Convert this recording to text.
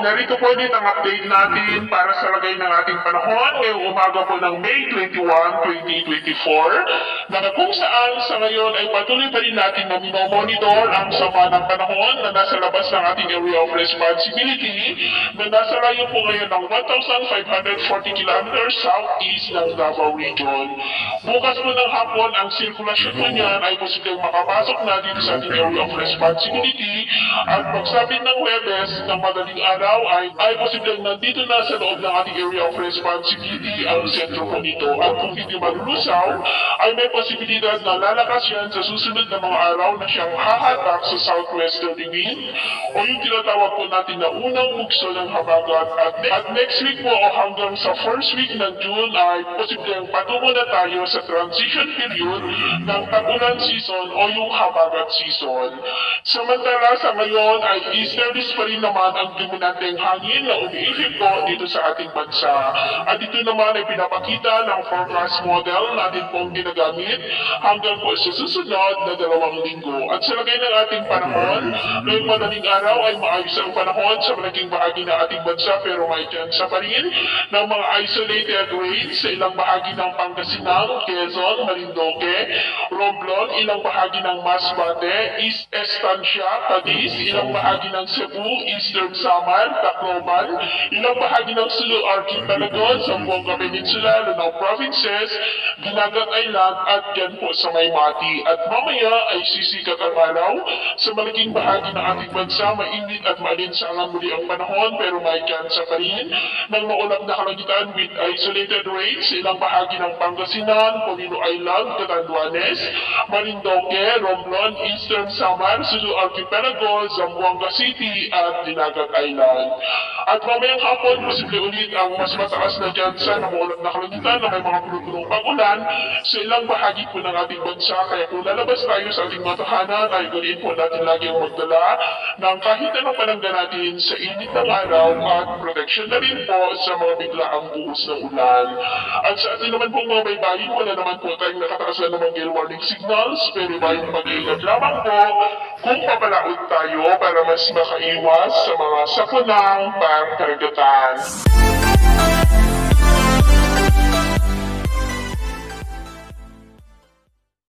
narito po ulit ang update natin para sa lagay ng ating panahon ngayong umaga po ng May 21, 2024 na kung saan sa ngayon ay patuloy pa rin natin na minomonitor ang sama ng panahon na nasa labas ng ating area of responsibility na nasa layo po ngayon ng 1,540 kilometers southeast ng Davao Region. Bukas po ng hapon ang sirkulasyon po niyan ay posibleng makapasok na dito sa ating area of responsibility at pagsapit ng Huwebes ng madaling araw ay posibleng nandito na sa loob ng ating area of responsibility ang sentro po nito. At kung hindi malulusaw, ay may posibilidad na lalakas yan sa susunod na mga araw na siyang hahatak sa southwesterly wind o yung tinatawag po natin na unang bugso ng habagat. At next week po o hanggang sa first week ng June ay posibleng patungo na tayo sa transition period ng tag-ulan season o yung habagat season. Samantala sa ngayon ay easterlies pa rin naman ang dominanteng hangin na umiihip po dito sa ating bansa. At ito naman ay pinapakita ng forecast model natin pong ginagamit hanggang po sa susunod na 2 linggo. At sa lagay ng ating panahon, ngayong madaling araw ay maayos ang panahon sa malaking bahagi ng ating bansa pero may tsansa pa rin ng mga isolated rains sa ilang bahagi ng Pangasinan, Quezon, Marinduque, Romblon, ilang bahagi ng Masbate, East Estancia, Cadiz, ilang bahagi ng Cebu, Eastern Samar, Tacloban, ilang bahagi ng Sulu Archipelago, Zamboanga Peninsula, Lanao Provinces, Dinagat Island at yan po sa Maymati. At mamaya ay sisikat ang araw sa malaking bahagi ng ating bansa, mainit at maalinsangan muli ang panahon pero may tsansa pa rin ng maulap na kalangitan with isolated rains sa ilang bahagi ng Pangasinan, Polino Island, Catanduanes, Marinduque, Romblon, Eastern Samar, Sulu Archipelago, Zamboanga City at Dinagat Island. At mamayang hapon, posible ulit ang mas mataas na tsansa ng maulap na kalangitan na may mga punong pag-ulan sa ilang bahagi po ng ating bansa. Kaya kung lalabas tayo sa ating mga tahanan, ay gawin po natin lagi ang magdala ng kahit anong panangga natin sa init ng araw at protection na rin po sa mga biglaang buhos ng ulan. At sa ating naman pong mga baybayin, wala naman po tayong nakataas na namang gale warning signals, pero bayang mag-iingat lamang po kung papalaot tayo para mas makaiwas sa mga sapunang pangkaragatan.